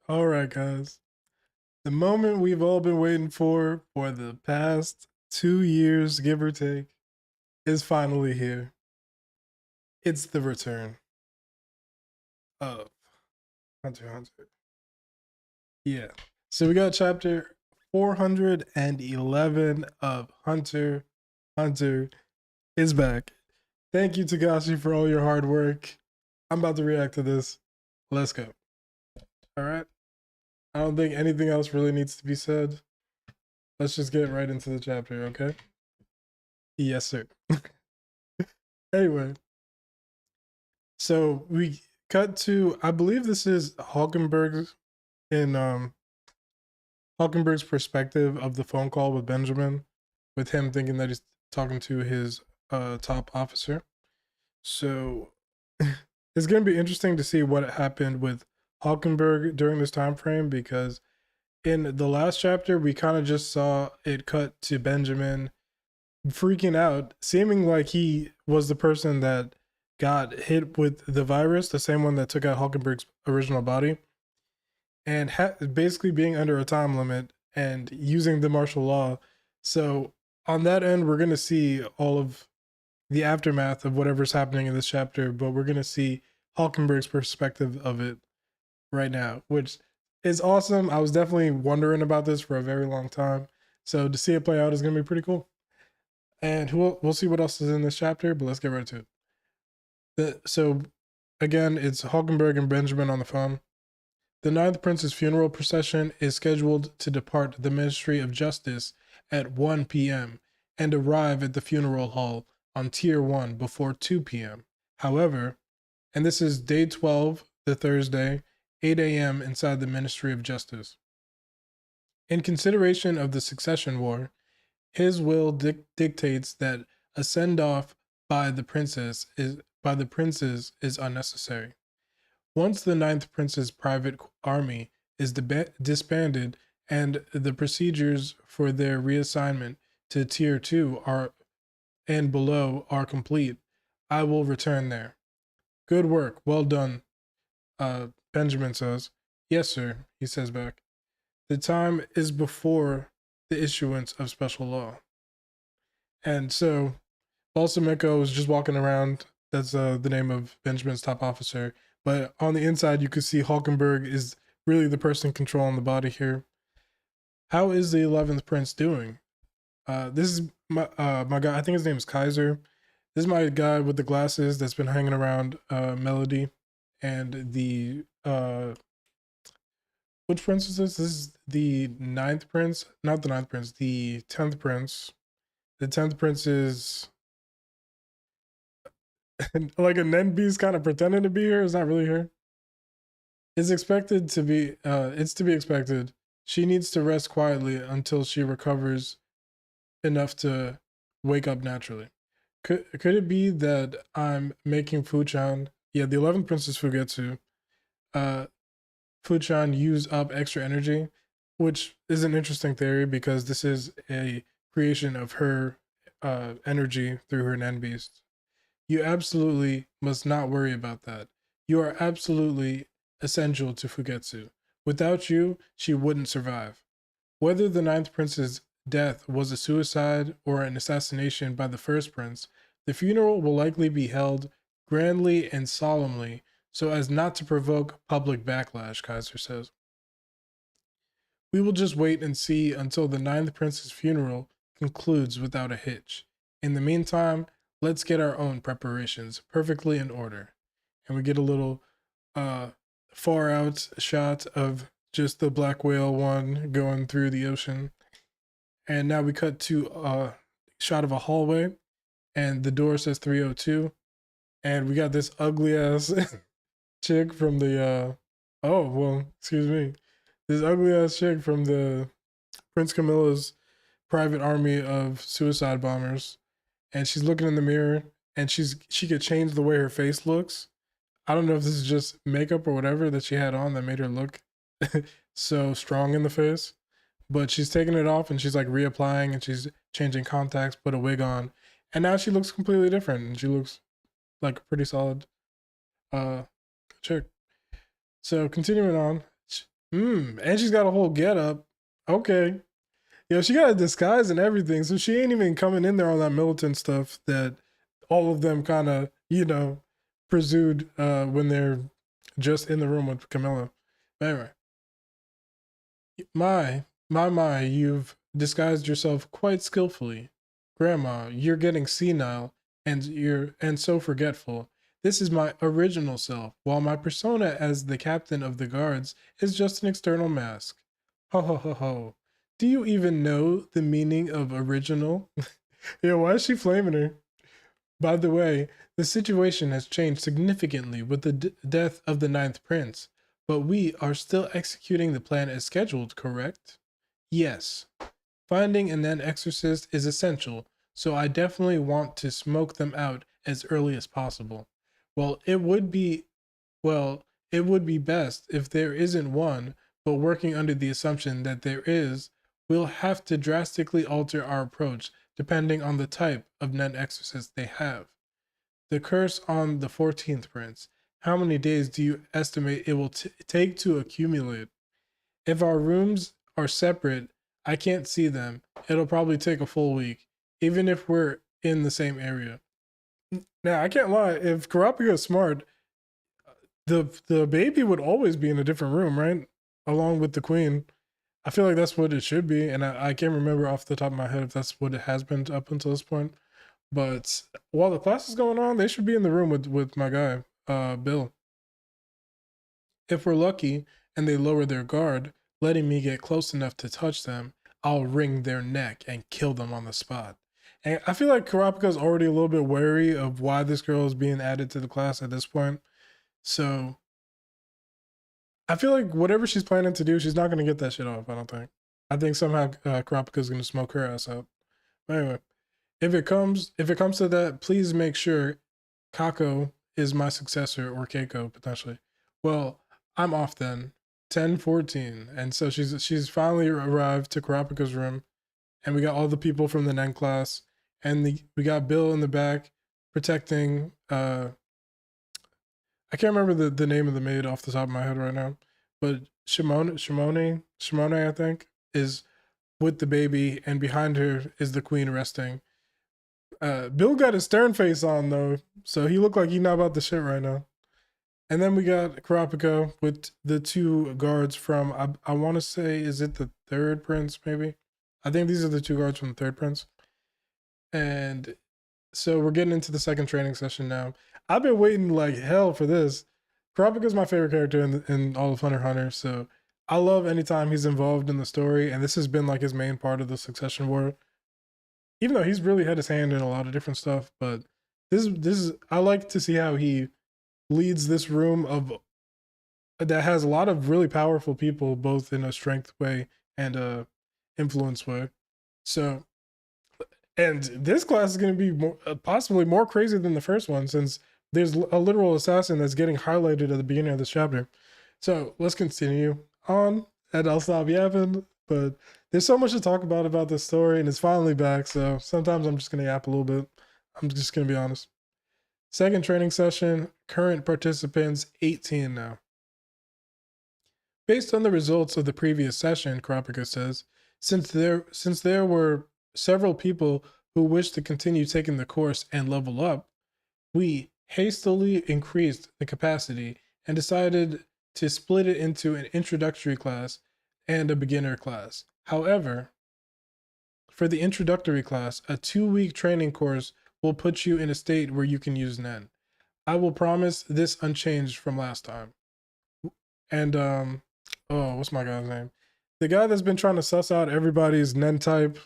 All right, guys. The moment we've all been waiting for the past 2 years, give or take, is finally here. It's the return of Hunter x Hunter. Yeah. So we got chapter 411 of Hunter x Hunter is back. Thank you, Tagashi, for all your hard work. I'm about to react to this. Let's go. All right. I don't think anything else really needs to be said. Let's just get right into the chapter, okay? Yes, sir. Anyway, so we cut to, I believe this is in Hulkenberg's perspective of the phone call with Benjamin, with him thinking that he's talking to his top officer. So it's going to be interesting to see what happened with Hulkenberg during this time frame, because in the last chapter we kind of just saw it cut to Benjamin freaking out, seeming like he was the person that got hit with the virus, the same one that took out Hulkenberg's original body, and basically being under a time limit and using the martial law. So on that end, we're going to see all of the aftermath of whatever's happening in this chapter, but we're going to see Hulkenberg's perspective of it right now, which is awesome. I was definitely wondering about this for a very long time. So to see it play out is going to be pretty cool. And we'll see what else is in this chapter, but let's get right to it. So again, it's Hulkenberg and Benjamin on the phone. The Ninth Prince's funeral procession is scheduled to depart the Ministry of Justice at 1 p.m. and arrive at the funeral hall on Tier 1 before 2 p.m. However, and this is day 12, the Thursday, 8 a.m. inside the Ministry of Justice. In consideration of the succession war, his will dictates that a send-off by the princes is unnecessary. Once the Ninth Prince's private army is disbanded and the procedures for their reassignment to Tier 2 and below are complete, I will return there. Good work, well done, Benjamin says. Yes, sir, he says back. The time is before the issuance of special law. And so Balsamico was just walking around. That's the name of Benjamin's top officer. But on the inside, you could see Hulkenberg is really the person controlling the body here. How is the 11th Prince doing? This is my guy. I think his name is Kaiser. This is my guy with the glasses that's been hanging around Melody. And the which prince is this? This is the 9th Prince. Not the 9th Prince, the 10th Prince. The 10th Prince is like a Nenby's kind of pretending to be here. It's not really her. It's expected to be, it's to be expected. She needs to rest quietly until she recovers enough to wake up naturally. Could it be that I'm making Fuchan, yeah, the 11th Prince is Fugetsu, Fuchan use up extra energy, which is an interesting theory because this is a creation of her energy through her Nenbeast. You absolutely must not worry about that. You are absolutely essential to Fugetsu. Without you, she wouldn't survive. Whether the Ninth Prince's death was a suicide or an assassination by the First Prince, the funeral will likely be held grandly and solemnly so as not to provoke public backlash, Kaiser says. We will just wait and see until the Ninth Prince's funeral concludes without a hitch. In the meantime, let's get our own preparations perfectly in order. And we get a little far out shot of just the black whale one going through the ocean. And now we cut to a shot of a hallway, and the door says 302. And we got this ugly ass chick from the excuse me. This ugly ass chick from the Prince Camilla's private army of suicide bombers, and she's looking in the mirror, and she could change the way her face looks. I don't know if this is just makeup or whatever that she had on that made her look so strong in the face, but she's taking it off and she's like reapplying and she's changing contacts, put a wig on, and now she looks completely different and she looks like a pretty solid chick. So continuing on, And she's got a whole get up. Okay. Yo, she got a disguise and everything, so she ain't even coming in there on that militant stuff that all of them kind of, presumed when they're just in the room with Camilla. But anyway, my, you've disguised yourself quite skillfully. Grandma, you're getting senile and so forgetful. This is my original self, while my persona as the captain of the guards is just an external mask. Ho ho ho ho. Do you even know the meaning of original? Yeah, why is she flaming her? By the way, the situation has changed significantly with the death of the ninth prince, but we are still executing the plan as scheduled, correct? Yes. Finding an then exorcist is essential, so I definitely want to smoke them out as early as possible. Well, it would be well, it would be best if there isn't one, but working under the assumption that there is, we'll have to drastically alter our approach depending on the type of nun exorcist they have. The curse on the 14th prince. How many days do you estimate it will take to accumulate? If our rooms are separate, I can't see them. It'll probably take a full week, even if we're in the same area. Now, I can't lie. If Karapika is smart, the baby would always be in a different room, right? Along with the queen. I feel like that's what it should be, and I can't remember off the top of my head if that's what it has been up until this point. But while the class is going on, they should be in the room with my guy, Bill. If we're lucky and they lower their guard, letting me get close enough to touch them, I'll wring their neck and kill them on the spot. And I feel like Karapika's already a little bit wary of why this girl is being added to the class at this point. So I feel like whatever she's planning to do, she's not going to get that shit off, I don't think. I think somehow Karapika's going to smoke her ass out. But anyway, if it comes to that, please make sure Kako is my successor, or Keiko potentially. Well, I'm off then. 10:14, and so she's finally arrived to Karapika's room, and we got all the people from the Nen class, and we got Bill in the back protecting. I can't remember the name of the maid off the top of my head right now, but Shimone, I think, is with the baby, and behind her is the queen resting. Bill got his stern face on though, so he looked like he not about the shit right now. And then we got Karapika with the two guards from I want to say, is it the third prince? Maybe I think these are the two guards from the third prince. And so we're getting into the second training session now. I've been waiting like hell for this. Karapika's my favorite character in all of Hunter x Hunter, so I love anytime he's involved in the story, and this has been like his main part of the Succession War. Even though he's really had his hand in a lot of different stuff, but this is I like to see how he leads this room of that has a lot of really powerful people, both in a strength way and a influence way. So, and this class is going to be possibly more crazy than the first one, since there's a literal assassin that's getting highlighted at the beginning of this chapter. So let's continue on, and I'll stop yapping. But there's so much to talk about this story, and it's finally back. So sometimes I'm just going to yap a little bit. I'm just going to be honest. Second training session, current participants 18 now. Based on the results of the previous session, Karapika says, since there were several people who wished to continue taking the course and level up, we hastily increased the capacity and decided to split it into an introductory class and a beginner class. However, for the introductory class, a 2-week training course will put you in a state where you can use Nen. I will promise this unchanged from last time. And what's my guy's name? The guy that's been trying to suss out everybody's Nen type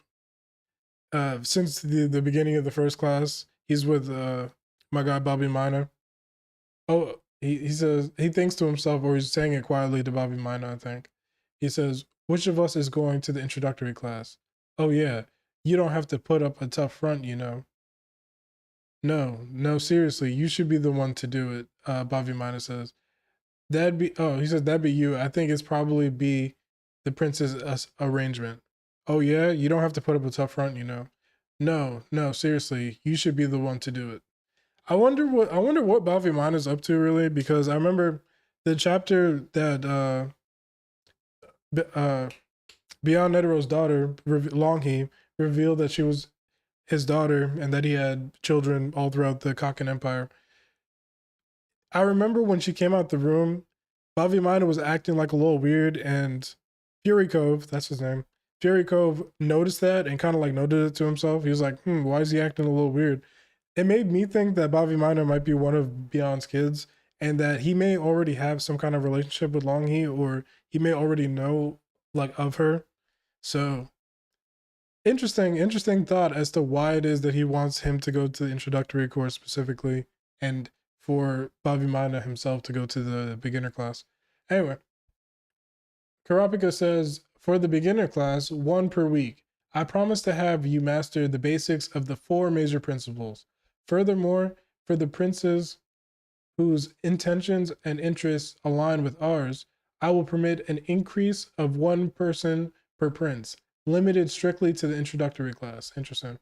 since the beginning of the first class. He's with my guy Bobby Minor. Oh, he says, he thinks to himself, or he's saying it quietly to Bobby Minor, I think. He says, which of us is going to the introductory class? Oh yeah, you don't have to put up a tough front, you know. No, seriously, you should be the one to do it, Bobby Minor says. He says, that'd be you. I think it's probably be the prince's arrangement. Oh yeah, you don't have to put up a tough front, you know. No, seriously, you should be the one to do it. I wonder what Bobby Mine is up to really, because I remember the chapter that Beyond Netero's daughter, Longhee, revealed that she was his daughter and that he had children all throughout the Kakin Empire. I remember when she came out the room, Bobby Minor was acting like a little weird, and Fury Cove, that's his name, Fury Cove noticed that and kind of like noted it to himself. He was like, why is he acting a little weird? It made me think that Bobby Minor might be one of Beyond's kids and that he may already have some kind of relationship with Longhee, or he may already know like of her. So interesting thought as to why it is that he wants him to go to the introductory course specifically, and for Bobby Mana himself to go to the beginner class. Anyway, Karapika says, for the beginner class, 1 per week. I promise to have you master the basics of the 4 major principles. Furthermore, for the princes whose intentions and interests align with ours, I will permit an increase of 1 person per prince, limited strictly to the introductory class. Interesting.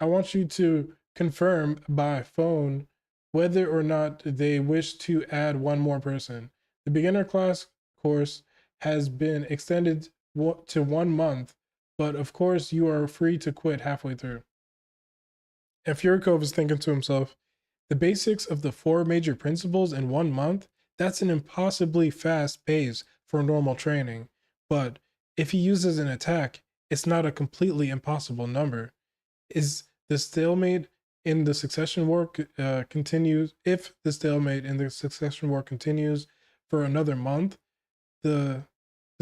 I want you to confirm by phone whether or not they wish to add 1 more person. The beginner class course has been extended to 1 month, but of course you are free to quit halfway through. And Furikov is thinking to himself, the basics of the 4 major principles in 1 month? That's an impossibly fast pace for normal training. But if he uses an attack, it's not a completely impossible number. Is the stalemate in the succession war continues? If the stalemate in the succession war continues for another month, the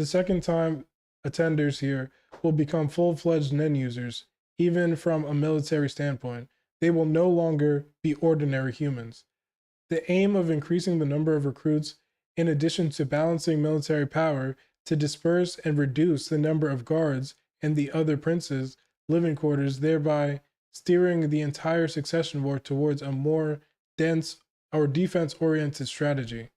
second time attenders here will become full-fledged nen users, even from a military standpoint. They will no longer be ordinary humans. The aim of increasing the number of recruits, in addition to balancing military power, to disperse and reduce the number of guards and the other princes' living quarters, thereby steering the entire succession war towards a more dense or defense-oriented strategy.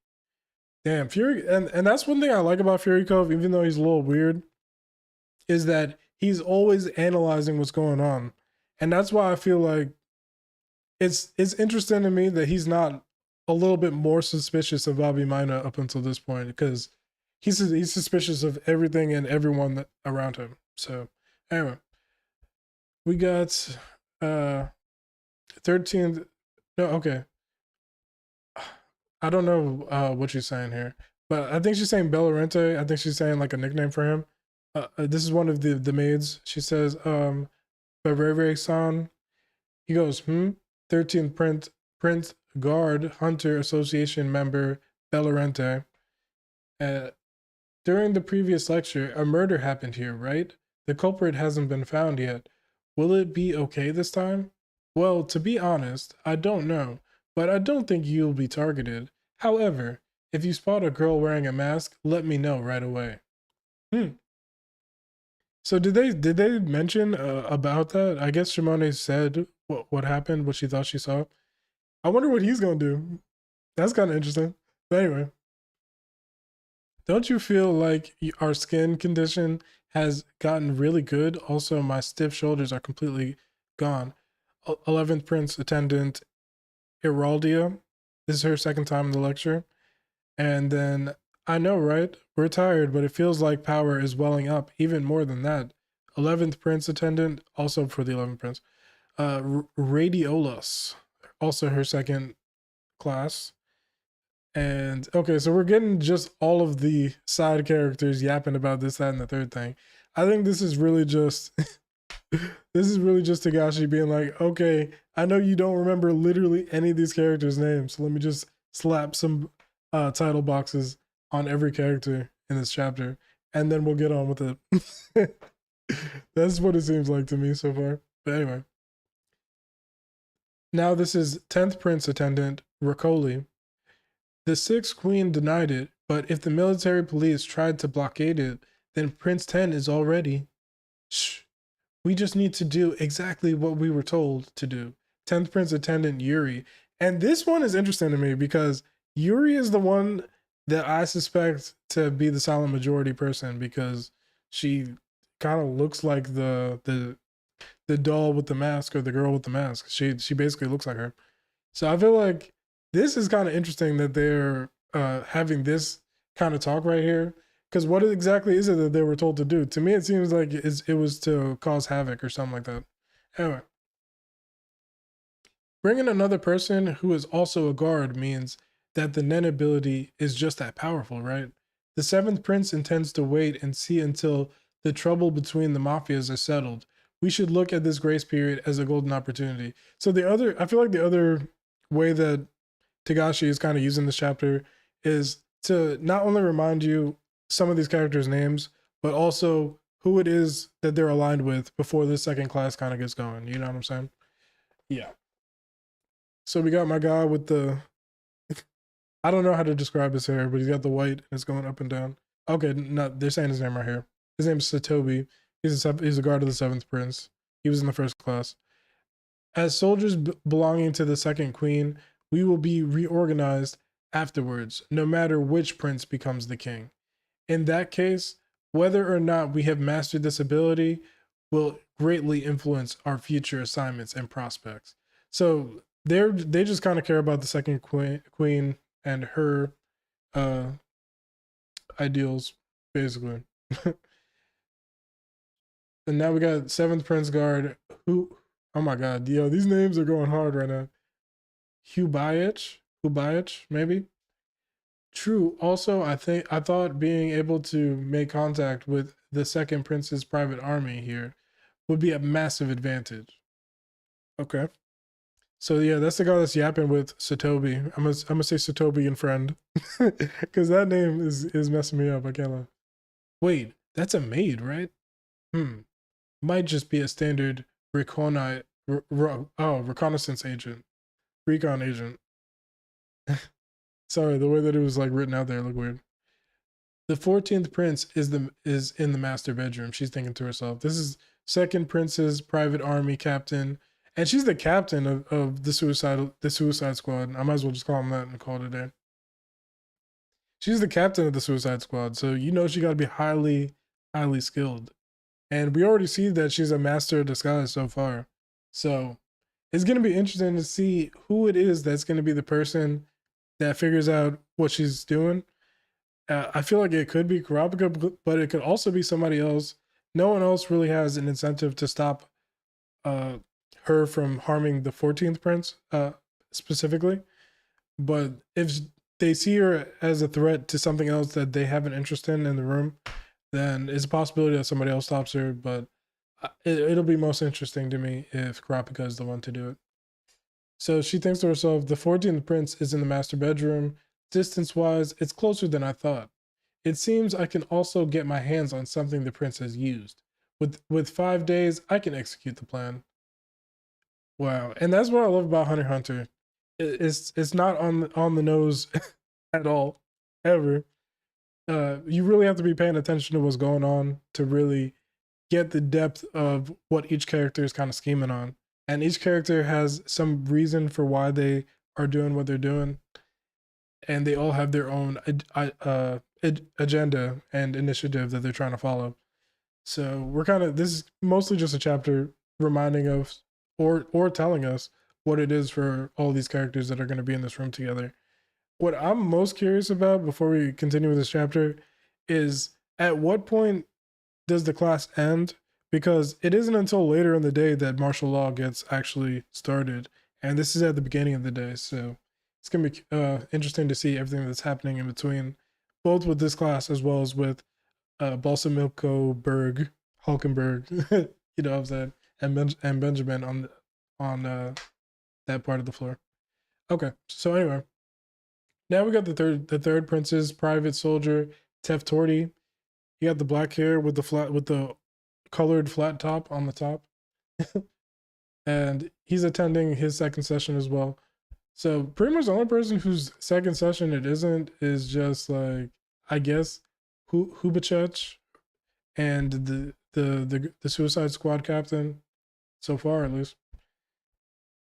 Damn, Fury, and that's one thing I like about Fury Cove, even though he's a little weird, is that he's always analyzing what's going on. And that's why I feel like it's interesting to me that he's not a little bit more suspicious of Bobby Mina up until this point, because he's suspicious of everything and everyone that, around him. So anyway, we got 13th. No, okay. I don't know what she's saying here, but I think she's saying Bellarente. I think she's saying like a nickname for him. This is one of the maids. She says, Barere-san. He goes, 13th Prince Guard Hunter Association member Bellarente. During the previous lecture, a murder happened here, right? The culprit hasn't been found yet. Will it be okay this time? Well, to be honest, I don't know, but I don't think you'll be targeted. However, if you spot a girl wearing a mask, let me know right away. So did they mention about that? I guess Shimone said what happened, what she thought she saw. I wonder what he's gonna do. That's kind of interesting. But anyway, don't you feel like our skin condition has gotten really good? Also, my stiff shoulders are completely gone. 11th Prince Attendant Heraldia. This is her 2nd time in the lecture. And then, I know, right? We're tired, but it feels like power is welling up, even more than that. 11th Prince Attendant, also for the 11th Prince. Radiolas, also her 2nd class. And okay, so we're getting just all of the side characters yapping about this, that, and the third thing. I think this is really just this is really just Tagashi being like, okay, I know you don't remember literally any of these characters' names, so let me just slap some title boxes on every character in this chapter, and then we'll get on with it. That's what it seems like to me so far. But anyway. Now this is 10th Prince Attendant Ricoli. The 6th Queen denied it, but if the military police tried to blockade it, then Prince 10 is all ready. Shh. We just need to do exactly what we were told to do. 10th Prince Attendant Yuri. And this one is interesting to me because Yuri is the one that I suspect to be the silent majority person, because she kind of looks like the doll with the mask, or the girl with the mask. She basically looks like her. So I feel like this is kind of interesting that they're having this kind of talk right here, Because what exactly is it that they were told to do? To me, it seems like it was to cause havoc or something like that. Anyway, bringing another person who is also a guard means that the Nen ability is just that powerful, right? The seventh prince intends to wait and see until the trouble between the mafias is settled. We should look at this grace period as a golden opportunity. So I feel like the other way that Tagashi is kind of using this chapter is to not only remind you some of these characters' names, but also who it is that they're aligned with before this second class kind of gets going. You know what I'm saying? Yeah. So we got my guy with the, I don't know how to describe his hair, but he's got the white and it's going up and down. Okay, no, they're saying his name right here. His name is Satobi. He's a guard of the seventh prince. He was in the first class. As soldiers belonging to the second queen, we will be reorganized afterwards, no matter which prince becomes the king. In that case, whether or not we have mastered this ability will greatly influence our future assignments and prospects. So they just kind of care about the second queen and her uh ideals, basically. And now we got seventh prince guard who, oh my god, yo, these names are going hard right now. Hubayich, maybe. True. Also, I thought being able to make contact with the second prince's private army here would be a massive advantage. Okay. So yeah, that's the guy that's yapping with Satobi. I'm gonna say Satobi and friend, because that name is messing me up. I can't lie. Wait, that's a maid, right? Might just be a standard reconnaissance agent, recon agent. Sorry, the way that it was like written out there looked weird. The 14th prince is in the master bedroom. She's thinking to herself, this is second prince's private army captain, and she's the captain of the suicide squad. I might as well just call him that and call it a day. She's the captain of the suicide squad, so you know she got to be highly skilled. And we already see that she's a master of disguise so far. So it's going to be interesting to see who it is that's going to be the person that figures out what she's doing. I feel like it could be Kurapika, but it could also be somebody else. No one else really has an incentive to stop her from harming the 14th prince specifically. But if they see her as a threat to something else that they have an interest in the room, then it's a possibility that somebody else stops her. But it'll be most interesting to me if Kurapika is the one to do it. So she thinks to herself, the 14th prince is in the master bedroom. Distance-wise, it's closer than I thought. It seems I can also get my hands on something the prince has used. With 5 days, I can execute the plan. Wow, and that's what I love about Hunter x Hunter. It's not on the nose at all, ever. You really have to be paying attention to what's going on to really get the depth of what each character is kind of scheming on. And each character has some reason for why they are doing what they're doing. And they all have their own agenda and initiative that they're trying to follow. So this is mostly just a chapter reminding us or telling us what it is for all these characters that are going to be in this room together. What I'm most curious about before we continue with this chapter is at what point does the class end? Because it isn't until later in the day that martial law gets actually started. And this is at the beginning of the day. So it's going to be interesting to see everything that's happening in between, both with this class as well as with Balsamilko Hulkenberg, you know what I'm saying, and Benjamin on that part of the floor. Okay, so anyway, now we got the third prince's private soldier, Teftorti. He got the black hair with the colored flat top on the top. And he's attending his second session as well. So pretty much the only person whose second session it isn't is just like, I guess, Hubachech and the Suicide Squad captain, so far at least.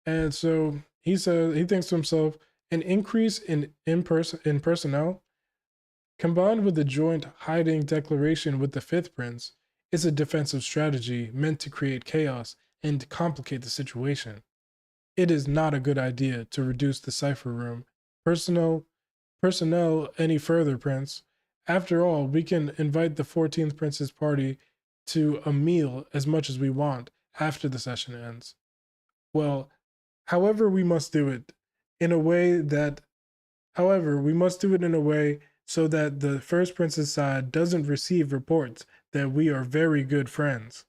And so he thinks to himself, an increase in personnel combined with the joint hiding declaration with the fifth prince is a defensive strategy meant to create chaos and complicate the situation. It is not a good idea to reduce the cipher room personnel any further, Prince, After all, we can invite the 14th Prince's party to a meal as much as we want after the session ends. Well, however, we must do it in a way that, however, we must do it in a way so that the first prince's side doesn't receive reports that we are very good friends.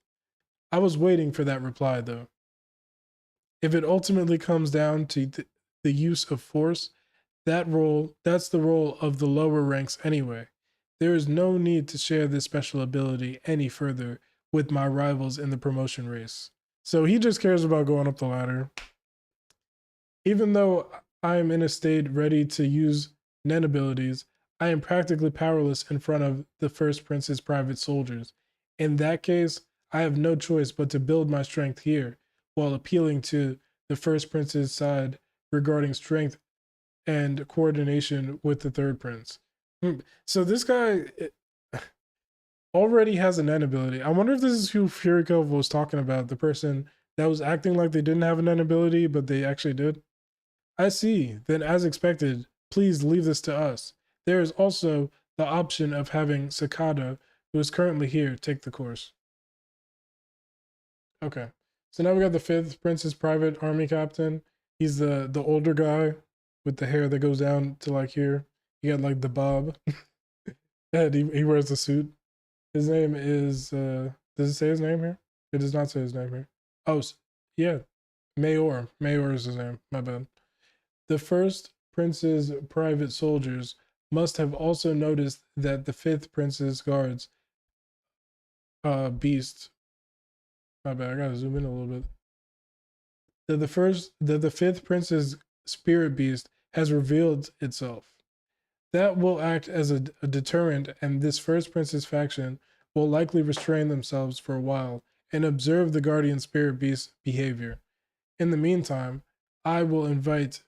I was waiting for that reply, though. If it ultimately comes down to the use of force, that's the role of the lower ranks anyway. There is no need to share this special ability any further with my rivals in the promotion race. So he just cares about going up the ladder. Even though I am in a state ready to use Nen abilities, I am practically powerless in front of the first prince's private soldiers. In that case, I have no choice but to build my strength here, while appealing to the first prince's side regarding strength and coordination with the third prince. So this guy already has a Nen ability. I wonder if this is who Furikov was talking about, the person that was acting like they didn't have a Nen ability, but they actually did. I see. Then, as expected, please leave this to us. There is also the option of having Sakata, who is currently here, take the course. Okay. So now we got the 5th Prince's private army captain. He's the older guy with the hair that goes down to like here. He got like the bob. And he wears the suit. His name is does it say his name here? It does not say his name here. Oh yeah. Mayor. Mayor is his name. My bad. The first prince's private soldiers must have also noticed that the 5th prince's guards beast. My bad, I gotta zoom in a little bit. That the 5th prince's spirit beast has revealed itself. That will act as a deterrent, and this first prince's faction will likely restrain themselves for a while and observe the guardian spirit beast's behavior. In the meantime, I will invite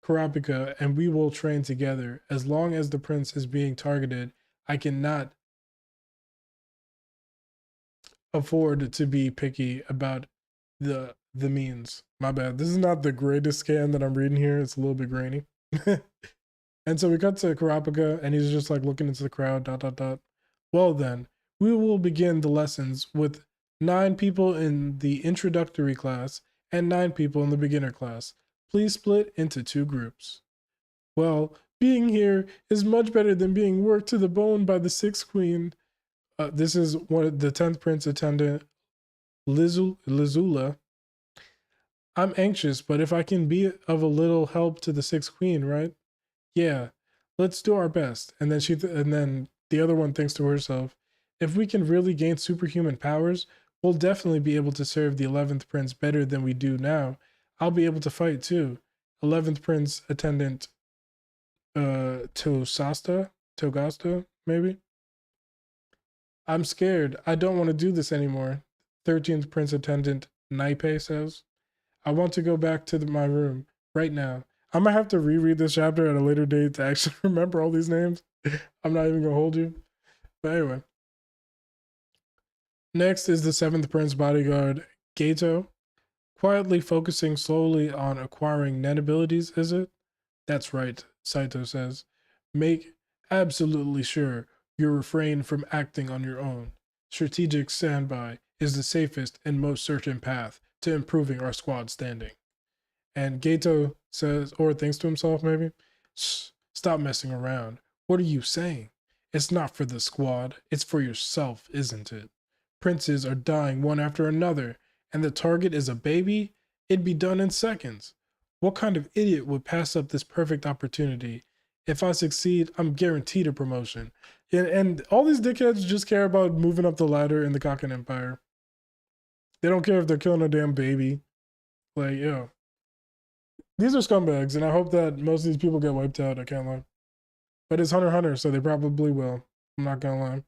Kurapika and we will train together. As long as the prince is being targeted, I cannot afford to be picky about the means. My bad. This is not the greatest scan that I'm reading here. It's a little bit grainy. And so we cut to Kurapika and he's just like looking into the crowd, dot, dot, dot. Well then, we will begin the lessons with 9 people in the introductory class and 9 people in the beginner class. Please split into 2 groups. Well, being here is much better than being worked to the bone by the 6th queen. This is one of the 10th prince attendant, Lizula. I'm anxious, but if I can be of a little help to the 6th queen, right? Yeah, let's do our best. And then and then the other one thinks to herself, if we can really gain superhuman powers, we'll definitely be able to serve the 11th prince better than we do now. I'll be able to fight too. 11th prince attendant Togasta, maybe? I'm scared. I don't want to do this anymore. 13th prince attendant Naipe says. I want to go back to my room right now. I'm gonna have to reread this chapter at a later date to actually remember all these names. I'm not even gonna hold you. But anyway. Next is the 7th prince bodyguard, Gato. Quietly focusing slowly on acquiring Nen abilities, is it? That's right, Saito says. Make absolutely sure you refrain from acting on your own. Strategic standby is the safest and most certain path to improving our squad standing. And Gato says, or thinks to himself maybe, stop messing around. What are you saying? It's not for the squad, it's for yourself, isn't it? Princes are dying one after another, and the target is a baby? It'd be done in seconds. What kind of idiot would pass up this perfect opportunity? If I succeed, I'm guaranteed a promotion. And all these dickheads just care about moving up the ladder in the Kaken Empire. They don't care if they're killing a damn baby. Like, yo. These are scumbags, and I hope that most of these people get wiped out, I can't lie. But it's Hunter x Hunter, so they probably will. I'm not gonna lie.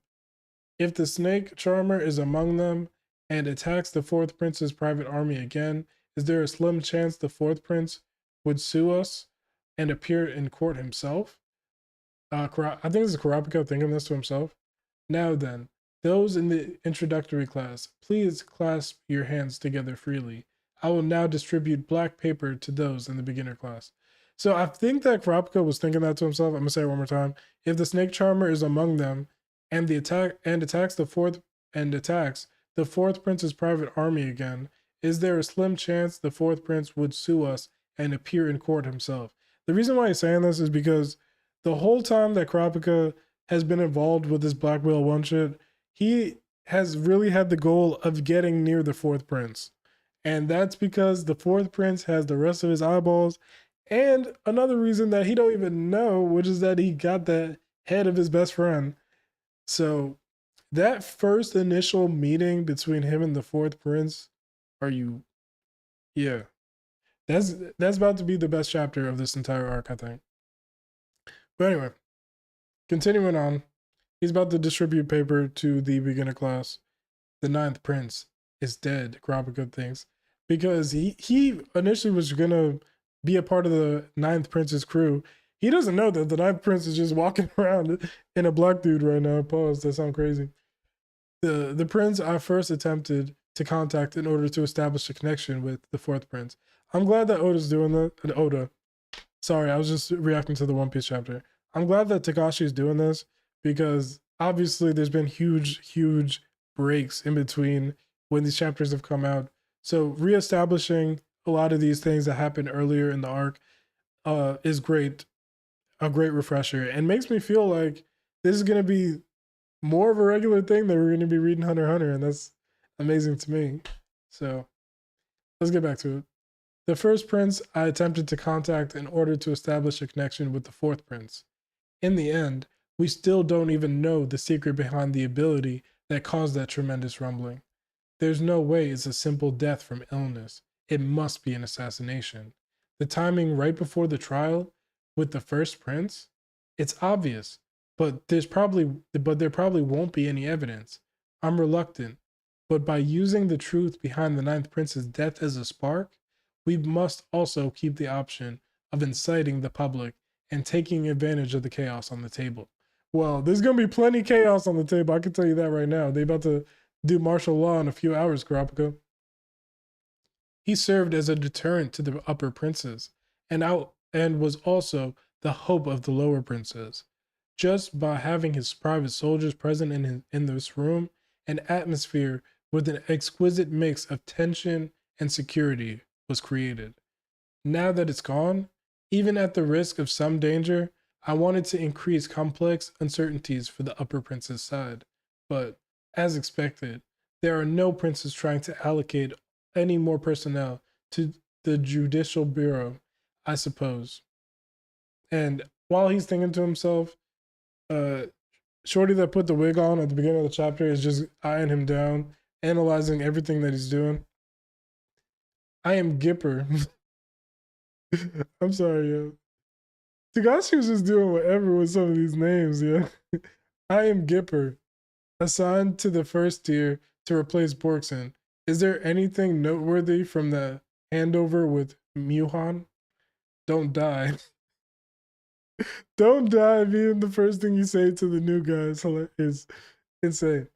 If the snake charmer is among them and attacks the 4th prince's private army again, is there a slim chance the 4th prince would sue us and appear in court himself? I think this is Kurapika thinking this to himself. Now then, those in the introductory class, please clasp your hands together freely. I will now distribute black paper to those in the beginner class. So I think that Kurapika was thinking that to himself. I'm gonna say it one more time. If the snake charmer is among them, and attacks the fourth prince's private army again, is there a slim chance the fourth prince would sue us and appear in court himself? The reason why he's saying this is because the whole time that Kurapika has been involved with this Black Whale one shit, he has really had the goal of getting near the fourth prince. And that's because the fourth prince has the rest of his eyeballs. And another reason that he don't even know, which is that he got the head of his best friend. So that first initial meeting between him and the fourth prince, yeah. That's about to be the best chapter of this entire arc, I think. But anyway, continuing on, he's about to distribute paper to the beginner class. The ninth prince is dead, Kurapika thinks, because he initially was gonna be a part of the ninth prince's crew. He doesn't know that the ninth prince is just walking around in a black dude right now. Pause. That sounds crazy. The prince I first attempted to contact in order to establish a connection with the fourth prince. I'm glad that Oda's doing that. Oda. Sorry, I was just reacting to the One Piece chapter. I'm glad that Takashi is doing this because obviously there's been huge breaks in between when these chapters have come out. So reestablishing a lot of these things that happened earlier in the arc is great, a great refresher, and makes me feel like this is going to be more of a regular thing that we're going to be reading Hunter x Hunter, and that's amazing to me. So let's get back to it. The first prince I attempted to contact in order to establish a connection with the fourth prince. In the end, we still don't even know the secret behind the ability that caused that tremendous rumbling. There's no way it's a simple death from illness. It must be an assassination. The timing right before the trial with the first prince, it's obvious, but there probably won't be any evidence. I'm reluctant, but by using the truth behind the ninth prince's death as a spark, we must also keep the option of inciting the public and taking advantage of the chaos on the table. Well, there's going to be plenty of chaos on the table. I can tell you that right now. They're about to do martial law in a few hours, Kurapika. He served as a deterrent to the upper princes and was also the hope of the lower princes. Just by having his private soldiers present in this room, an atmosphere with an exquisite mix of tension and security was created. Now that it's gone, even at the risk of some danger, I wanted to increase complex uncertainties for the upper prince's side. But, as expected, there are no princes trying to allocate any more personnel to the judicial bureau, I suppose. And while he's thinking to himself, Shorty that put the wig on at the beginning of the chapter is just eyeing him down, analyzing everything that he's doing. I am Gipper. I'm sorry, yo. Tagashi was just doing whatever with some of these names, yeah. I am Gipper, assigned to the first tier to replace Borkson. Is there anything noteworthy from the handover with Muhan? Don't die. Don't die being the first thing you say to the new guys is insane.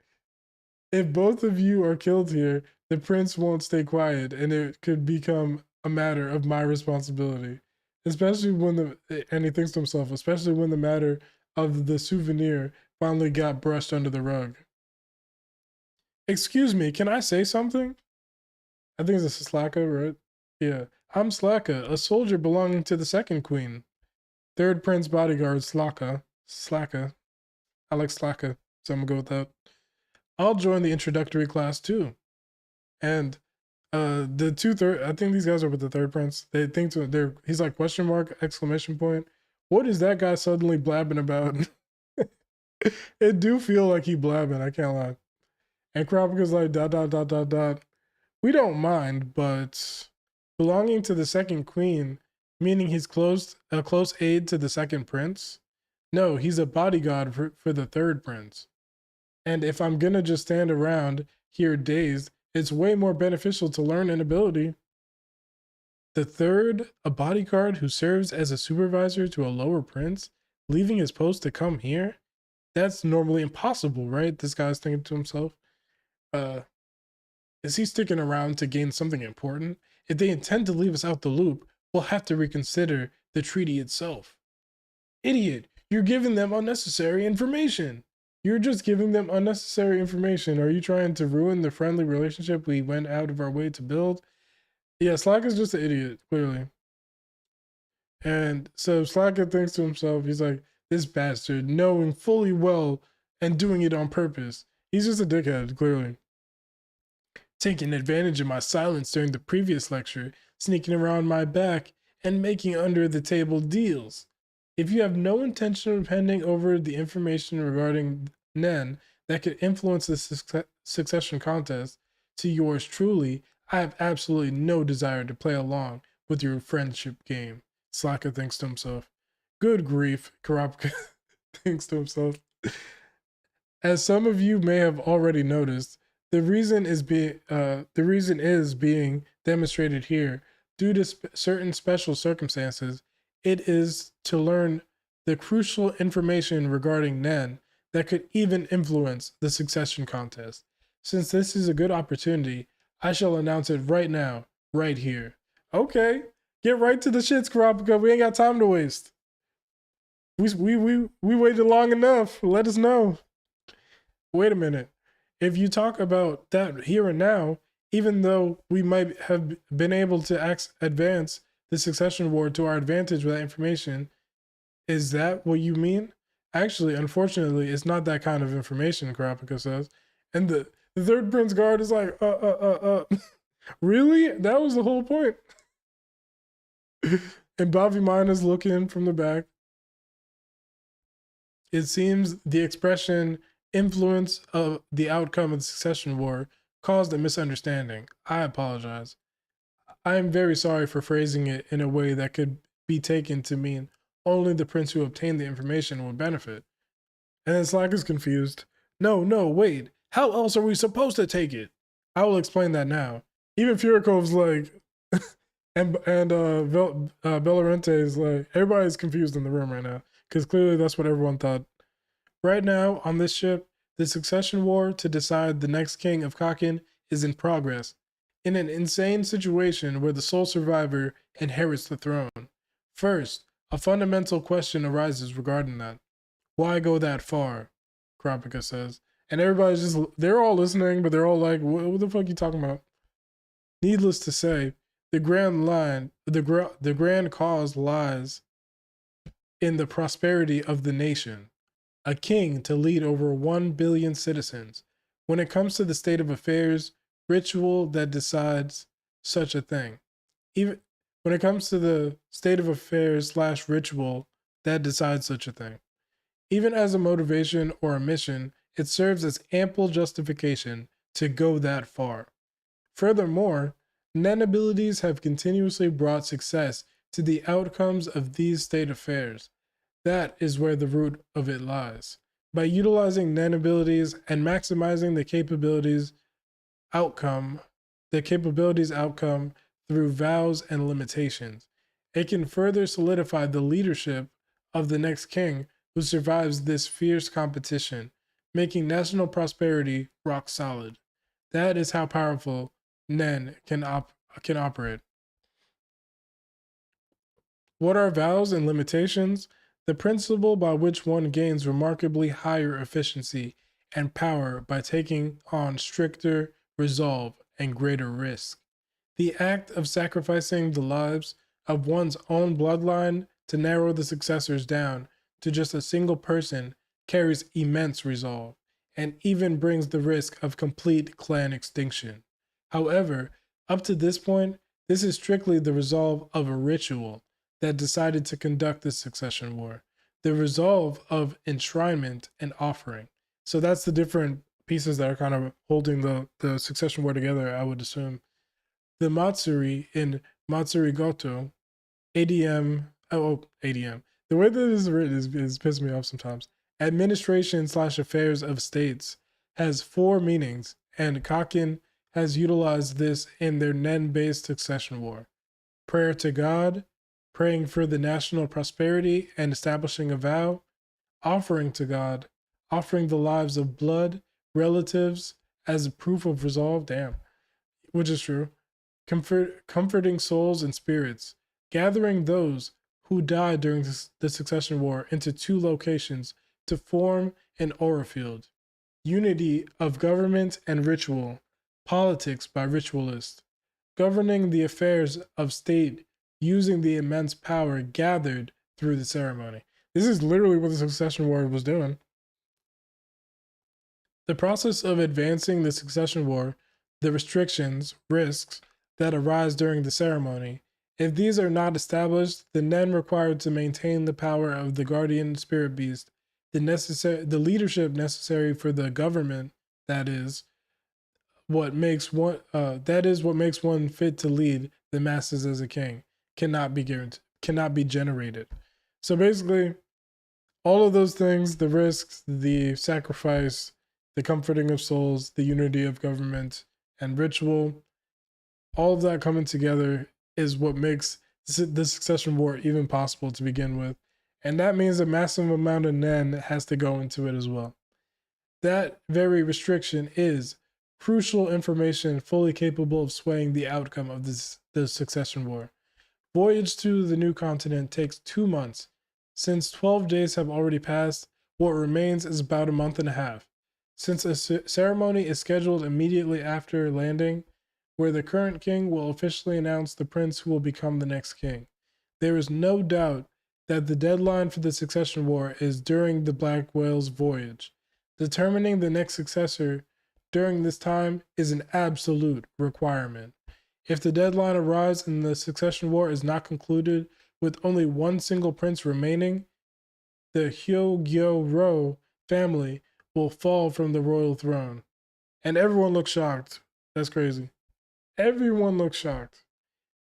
If both of you are killed here, the prince won't stay quiet and it could become a matter of my responsibility. Especially and he thinks to himself, especially when the matter of the souvenir finally got brushed under the rug. Excuse me, can I say something? I think it's Slaka, right? Yeah. I'm Slaka, a soldier belonging to the second queen. Third prince bodyguard, Slaka. I like Slaka, so I'm gonna go with that. I'll join the introductory class too. And the I think these guys are with the third prince. They think he's like question mark, exclamation point. What is that guy suddenly blabbing about? It do feel like he blabbing, I can't lie. And Kurapika's like dot. We don't mind, but belonging to the second queen, meaning he's a close aide to the second prince? No, he's a bodyguard for the third prince. And if I'm gonna just stand around here dazed, it's way more beneficial to learn an ability. The third, a bodyguard who serves as a supervisor to a lower prince, leaving his post to come here? That's normally impossible, right? This guy's thinking to himself. Is he sticking around to gain something important? If they intend to leave us out the loop, we'll have to reconsider the treaty itself. Idiot, you're giving them unnecessary information. You're just giving them unnecessary information. Are you trying to ruin the friendly relationship we went out of our way to build? Yeah, Slack is just an idiot, clearly. And so Slacker thinks to himself, he's like, this bastard, knowing fully well and doing it on purpose. He's just a dickhead, clearly. Taking advantage of my silence during the previous lecture, sneaking around my back, and making under the table deals. If you have no intention of handing over the information regarding Nen that could influence the succession contest to yours truly, I have absolutely no desire to play along with your friendship game. Slacker thinks to himself. Good grief, Karapka thinks to himself. As some of you may have already noticed, the reason is being demonstrated here due to certain special circumstances. It is to learn the crucial information regarding Nen that could even influence the succession contest. Since this is a good opportunity, I shall announce it right now, right here. Okay, get right to the shits, Karapka. We ain't got time to waste. We waited long enough. Let us know. Wait a minute. If you talk about that here and now, even though we might have been able to advance the succession war to our advantage with that information, is that what you mean? Actually, unfortunately, it's not that kind of information, Karapika says. And the third Prince Guard is like, really? That was the whole point. And Bavimana is looking from the back. It seems the expression influence of the outcome of the succession war caused a misunderstanding. I apologize. I am very sorry for phrasing it in a way that could be taken to mean only the prince who obtained the information will benefit. And then Slack is confused. No, wait. How else are we supposed to take it? I will explain that now. Even Furikov's like, and Bellarente is like, everybody's confused in the room right now because clearly that's what everyone thought. Right now, on this ship, the succession war to decide the next king of Kakin is in progress, in an insane situation where the sole survivor inherits the throne. First, a fundamental question arises regarding that. Why go that far? Karapika says. And everybody's just, they're all listening, but they're all like, what the fuck are you talking about? Needless to say, the grand cause lies in the prosperity of the nation. A king to lead over 1 billion citizens. When it comes to the state of affairs, ritual that decides such a thing. Even when it comes to the state of affairs / ritual that decides such a thing. Even as a motivation or a mission, it serves as ample justification to go that far. Furthermore, Nen abilities have continuously brought success to the outcomes of these state affairs. That is where the root of it lies. By utilizing Nen abilities and maximizing the capabilities outcome through vows and limitations, it can further solidify the leadership of the next king who survives this fierce competition, making national prosperity rock solid. That is how powerful Nen can operate. What are vows and limitations? The principle by which one gains remarkably higher efficiency and power by taking on stricter resolve and greater risk. The act of sacrificing the lives of one's own bloodline to narrow the successors down to just a single person carries immense resolve and even brings the risk of complete clan extinction. However, up to this point, this is strictly the resolve of a ritual that decided to conduct this succession war, the resolve of enshrinement and offering. So that's the different pieces that are kind of holding the succession war together, I would assume. The Matsuri in Matsuri Goto, ADM. The way that this is written is pissing me off sometimes. Administration / affairs of states has 4 meanings, and Kakin has utilized this in their Nen-based succession war. Prayer to God, praying for the national prosperity and establishing a vow, offering to God, offering the lives of blood, relatives as a proof of resolve, which is true, comforting souls and spirits, gathering those who died during the succession war into 2 locations to form an aura field. Unity of government and ritual, politics by ritualists, governing the affairs of state using the immense power gathered through the ceremony. This is literally what the succession war was doing. The process of advancing the succession war, the restrictions, risks that arise during the ceremony. If these are not established, the Nen required to maintain the power of the guardian spirit beast, the leadership necessary for the government, that is what makes one fit to lead the masses as a king, cannot be generated. So basically, all of those things, the risks, the sacrifice, the comforting of souls, the unity of government and ritual, all of that coming together is what makes the succession war even possible to begin with. And that means a massive amount of Nen has to go into it as well. That very restriction is crucial information fully capable of swaying the outcome of the succession war. Voyage to the new continent takes 2 months. Since 12 days have already passed, what remains is about a month and a half. Since a ceremony is scheduled immediately after landing, where the current king will officially announce the prince who will become the next king. There is no doubt that the deadline for the succession war is during the Black Whale's voyage. Determining the next successor during this time is an absolute requirement. If the deadline arrives and the succession war is not concluded with only one single prince remaining, the Hyogyo-ro family will fall from the royal throne. And everyone looks shocked. That's crazy. Everyone looks shocked.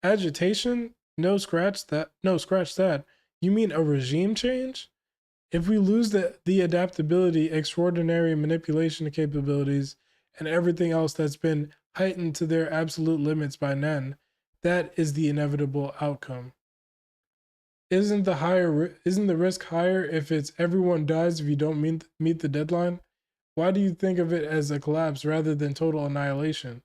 Agitation? No, scratch that. You mean a regime change? If we lose the adaptability, extraordinary manipulation capabilities, and everything else that's been heightened to their absolute limits by Nen, that is the inevitable outcome. Isn't the risk higher if it's everyone dies if you don't meet the deadline? Why do you think of it as a collapse rather than total annihilation?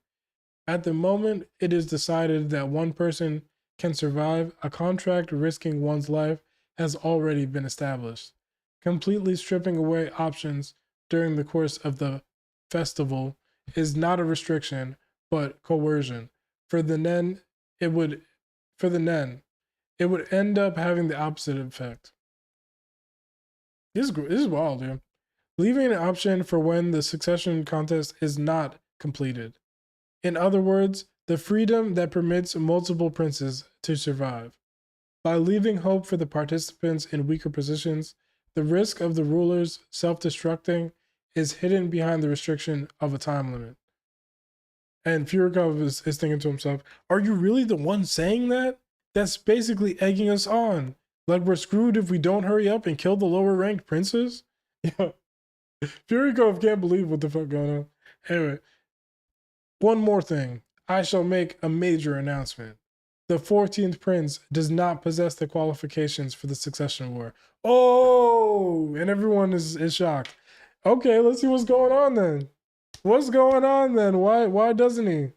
At the moment it is decided that one person can survive, a contract risking one's life has already been established. Completely stripping away options during the course of the festival is not a restriction, but coercion. For the Nen, it would end up having the opposite effect. This is wild, dude. Leaving an option for when the succession contest is not completed. In other words, the freedom that permits multiple princes to survive. By leaving hope for the participants in weaker positions, the risk of the rulers self-destructing is hidden behind the restriction of a time limit. And Furikov is thinking to himself, are you really the one saying that? That's basically egging us on. Like we're screwed if we don't hurry up and kill the lower ranked princes? Yeah. Furikov can't believe what the fuck going on. Anyway, one more thing. I shall make a major announcement. The 14th prince does not possess the qualifications for the succession war. Oh, and everyone is shocked. Okay, let's see what's going on then. What's going on then? Why doesn't he?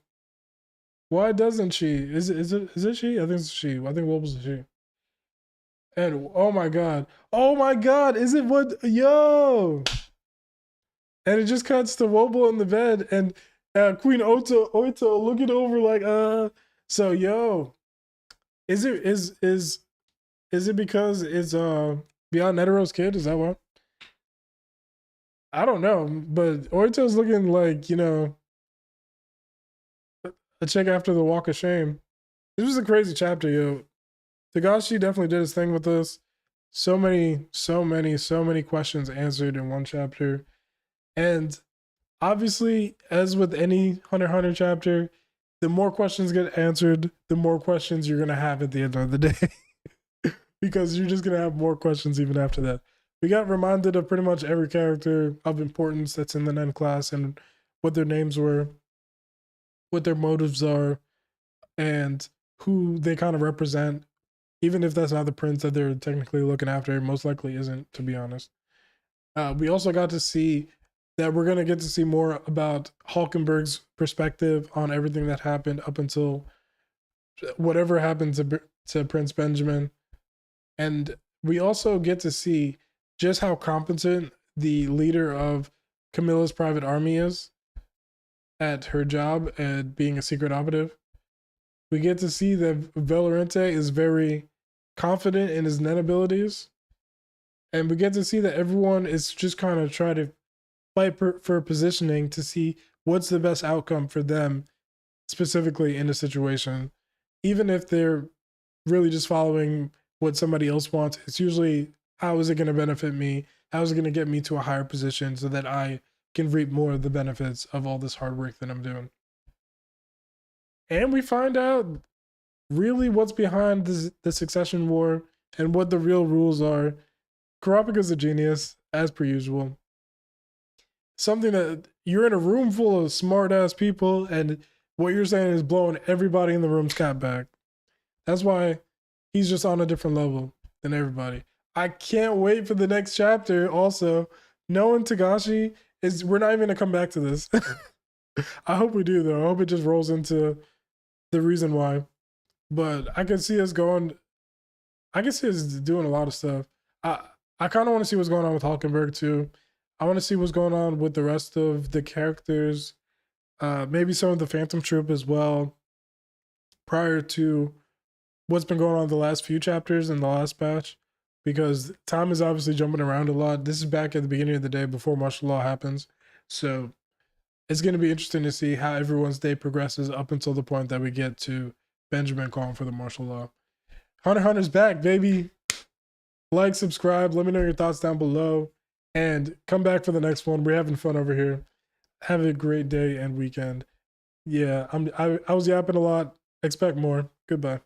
Why doesn't she? Is it she? I think it's she. I think Woble's a she. And oh my god, is it what? Yo! And it just cuts to Wobble in the bed and Queen Oito looking over like So yo, is it because it's Beyond Netero's kid? Is that why? I don't know, but Oito's looking like, you know, a chick after the walk of shame. This was a crazy chapter, yo. Tagashi definitely did his thing with this. So many questions answered in one chapter. And obviously, as with any Hunter x Hunter chapter, the more questions get answered, the more questions you're going to have at the end of the day. Because you're just going to have more questions even after that. We got reminded of pretty much every character of importance that's in the Nen class and what their names were, what their motives are, and who they kind of represent. Even if that's not the prince that they're technically looking after, most likely isn't, to be honest. We also got to see that we're going to get to see more about Hulkenberg's perspective on everything that happened up until whatever happened to Prince Benjamin. And we also get to see just how competent the leader of Camilla's private army is at her job and being a secret operative. We get to see that Valorante is very confident in his net abilities. And we get to see that everyone is just kind of trying to fight for positioning to see what's the best outcome for them specifically in a situation. Even if they're really just following what somebody else wants, it's usually how is it going to benefit me? How is it going to get me to a higher position so that I can reap more of the benefits of all this hard work that I'm doing? And we find out really what's behind the succession war and what the real rules are. Kurapika's a genius, as per usual. Something that you're in a room full of smart ass people, and what you're saying is blowing everybody in the room's cap back. That's why he's just on a different level than everybody. I can't wait for the next chapter. Also, knowing Tagashi is, we're not even gonna come back to this. I hope we do though. I hope it just rolls into the reason why. But I can see us going. I can see us doing a lot of stuff. I kind of want to see what's going on with Hulkenberg too. I want to see what's going on with the rest of the characters. Maybe some of the Phantom Troop as well. Prior to what's been going on the last few chapters in the last batch, because time is obviously jumping around a lot. This is back at the beginning of the day before martial law happens. So it's going to be interesting to see how everyone's day progresses up until the point that we get to Benjamin calling for the martial law. Hunter x Hunter's back, baby. Like, subscribe, let me know your thoughts down below, and come back for the next one. We're having fun over here. Have a great day and weekend. Yeah, I was yapping a lot. Expect more. Goodbye.